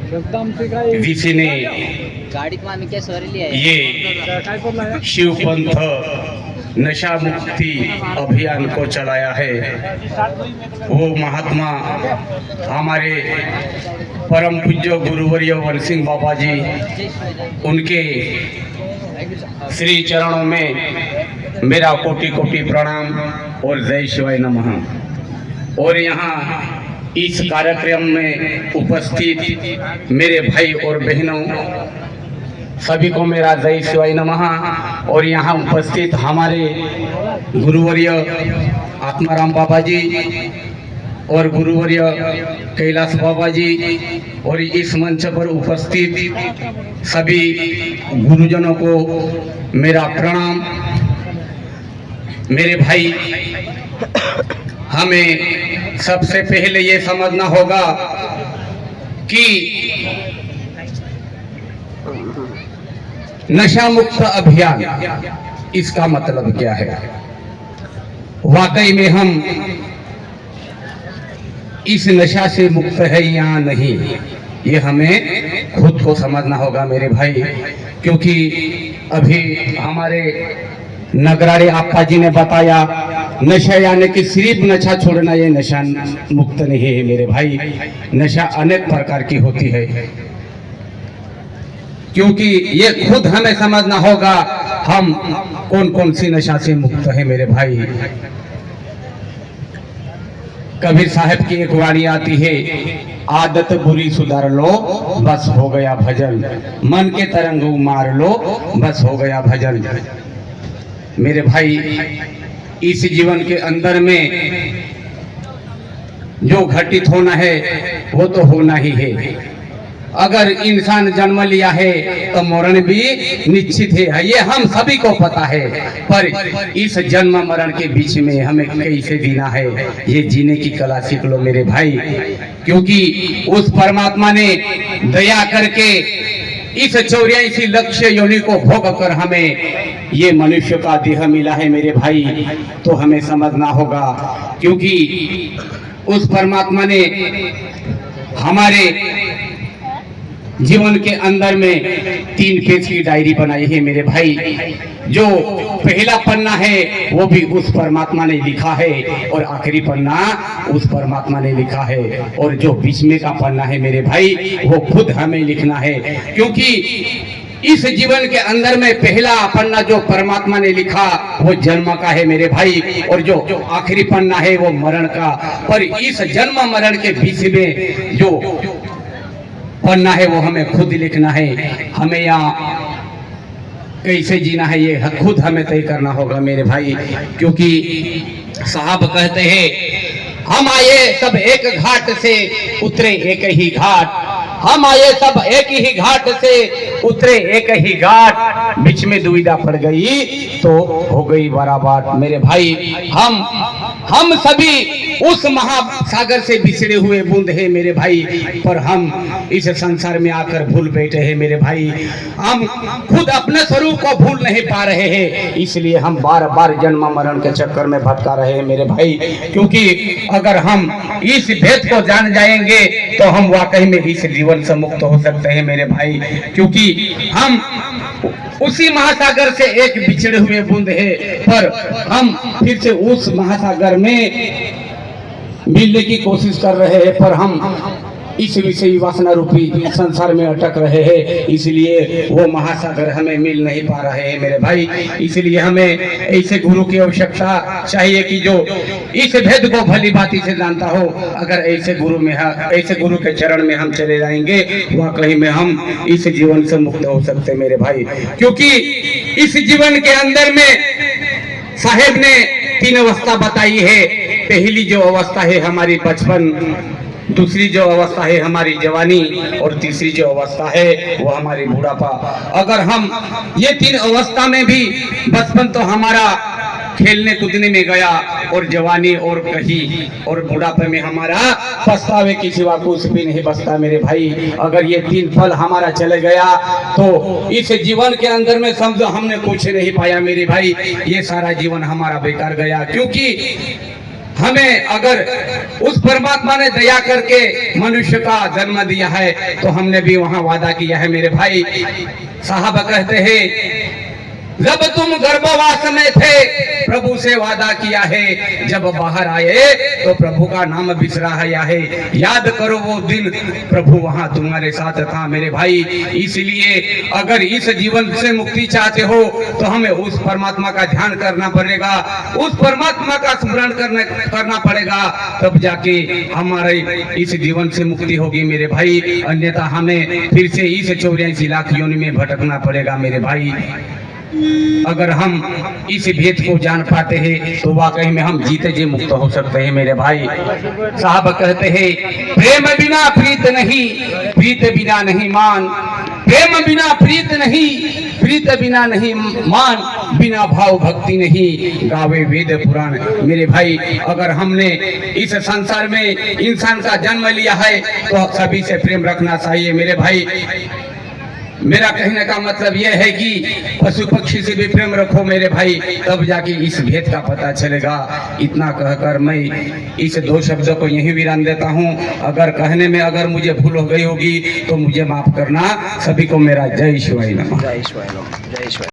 दिशेने ये शिवपंथ नशा मुक्ति अभियान को चलाया है। वो महात्मा हमारे परम पूज्य गुरुवर्य वन सिंह बाबा जी, उनके श्री चरणों में मेरा कोटि कोटि प्रणाम और जय शिवाय नमः। और यहाँ इस कार्यक्रम में उपस्थित मेरे भाई और बहनों सभी को मेरा जय शिवाय नमः। और यहाँ उपस्थित हमारे गुरुवर्य आत्माराम बाबा जी और गुरुवर्य कैलाश बाबा जी और इस मंच पर उपस्थित सभी गुरुजनों को मेरा प्रणाम। मेरे भाई, हमें सबसे पहले ये समझना होगा कि नशा मुक्त अभियान इसका मतलब क्या है। वाकई में हम इस नशा से मुक्त है या नहीं, ये हमें खुद को समझना होगा मेरे भाई। क्योंकि अभी हमारे नगरारे आपा जी ने बताया, नशा यानी कि सिर्फ नशा छोड़ना ये नशा मुक्त नहीं है मेरे भाई। नशा अनेक प्रकार की होती है, क्योंकि ये खुद हमें समझना होगा हम कौन कौन सी नशा से मुक्त है मेरे भाई। कबीर साहब की एक वाणी आती है, आदत बुरी सुधार लो बस हो गया भजन, मन के तरंग मार लो बस हो गया भजन। मेरे भाई, इस जीवन के अंदर में जो घटित होना है वो तो होना ही है। अगर इंसान जन्म लिया है तो मरण भी निश्चित है, ये हम सभी को पता है। पर इस जन्म मरण के बीच में हमें कैसे जीना है, ये जीने की कला सीख लो मेरे भाई। क्योंकि उस परमात्मा ने दया करके इस 84 लक्ष्य योनि को भोग कर हमें ये मनुष्य का देह मिला है मेरे भाई। तो हमें समझना होगा, क्योंकि उस परमात्मा ने हमारे जीवन के अंदर में 3 पेज की डायरी बनाई है मेरे भाई। जो पहला पन्ना है वो भी उस परमात्मा ने लिखा है, और आखिरी पन्ना उस परमात्मा ने लिखा है, और जो बीच में का पन्ना है मेरे भाई वो खुद हमें लिखना है। क्योंकि इस जीवन के अंदर में पहला पन्ना जो परमात्मा ने लिखा वो जन्म का है मेरे भाई, और जो आखिरी पन्ना है वो मरण का। पर इस जन्म मरण के बीच में जो पन्ना है वो हमें खुद लिखना है। हमें यहाँ कैसे जीना है ये खुद हमें तय करना होगा मेरे भाई। क्योंकि साहब कहते हैं, हम आए सब एक घाट से उतरे एक ही घाट, हम आए सब एक ही घाट से उतरे एक ही घाट, बीच में दुविधा पड़ गई तो हो गई बराबर। मेरे भाई, हम सभी उस महासागर से बिछड़े हुए बूंद है मेरे भाई, पर हम इस संसार में आकर भूल बैठे हैं मेरे भाई। हम खुद अपने स्वरूप को भूल नहीं पा रहे हैं, इसलिए हम बार बार जन्म मरण के चक्कर में भटका रहे हैं मेरे भाई। क्योंकि अगर हम इस भेद को जान जाएंगे तो हम वाकई में इस जीवन से मुक्त हो सकते हैं मेरे भाई। क्योंकि हम उसी महासागर से एक बिछड़े हुए बूंद है, पर हम फिर से उस महासागर में मिलने की कोशिश कर रहे हैं, पर हम इस विषय वासना रूपी संसार में अटक रहे हैं, इसलिए वो महासागर हमें मिल नहीं पा रहे हैं मेरे भाई। इसलिए हमें ऐसे गुरु की आवश्यकता चाहिए कि जो इस भेद को भली भांति से जानता हो। अगर ऐसे गुरु के चरण में हम चले जाएंगे, वाकई में हम इस जीवन से मुक्त हो सकते हैं मेरे भाई। क्योंकि इस जीवन के अंदर में साहेब ने 3 अवस्था बताई है। पहली जो अवस्था है हमारी बचपन, दूसरी जो अवस्था है हमारी जवानी, और तीसरी जो अवस्था है वो हमारी बुढ़ापा। अगर हम ये 3 अवस्था में भी, बचपन तो हमारा खेलने कूदने में गया, और जवानी और कहीं, और बुढ़ापे में हमारा पछतावे की सिवा कुछ भी नहीं बचता मेरे भाई। अगर ये 3 पल हमारा चले गया तो इस जीवन के अंदर में समझो हमने कुछ नहीं पाया मेरे भाई, ये सारा जीवन हमारा बेकार गया। क्योंकि हमें अगर उस परमात्मा ने दया करके मनुष्य का जन्म दिया है तो हमने भी वहां वादा किया है मेरे भाई। साहब कहते हैं जब तुम गर्भवास में थे प्रभु से वादा किया है, जब बाहर आए तो प्रभु का नाम बिसराया है। याद करो वो दिन प्रभु वहां तुम्हारे साथ था मेरे भाई। इसलिए अगर इस जीवन से मुक्ति चाहते हो तो हमें उस परमात्मा का ध्यान करना पड़ेगा, उस परमात्मा का स्मरण करना पड़ेगा, तब जाके हमारे इस जीवन से मुक्ति होगी मेरे भाई। अन्यथा हमें फिर से इस 84 लाख योनि में भटकना पड़ेगा मेरे भाई। अगर हम इस भेद को जान पाते हैं तो वाकई में हम जीते जी मुक्त हो सकते हैं मेरे भाई। साहब कहते हैं प्रेम बिना प्रीत नहीं, प्रीत बिना नहीं मान, प्रेम बिना प्रीत नहीं, प्रीत बिना नहीं मान, बिना भाव भक्ति नहीं गावे वेद पुराण। मेरे भाई अगर हमने इस संसार में इंसान का जन्म लिया है तो सभी से प्रेम रखना चाहिए मेरे भाई। मेरा कहने का मतलब यह है कि पशु पक्षी से भी प्रेम रखो मेरे भाई, तब जाके इस भेद का पता चलेगा। इतना कहकर मैं इस 2 शब्दों को यहीं विराम देता हूँ। अगर कहने में अगर मुझे भूल हो गई होगी तो मुझे माफ करना। सभी को मेरा जय शिवाय नमः। जय शिवाय नमः। जय शिवाय।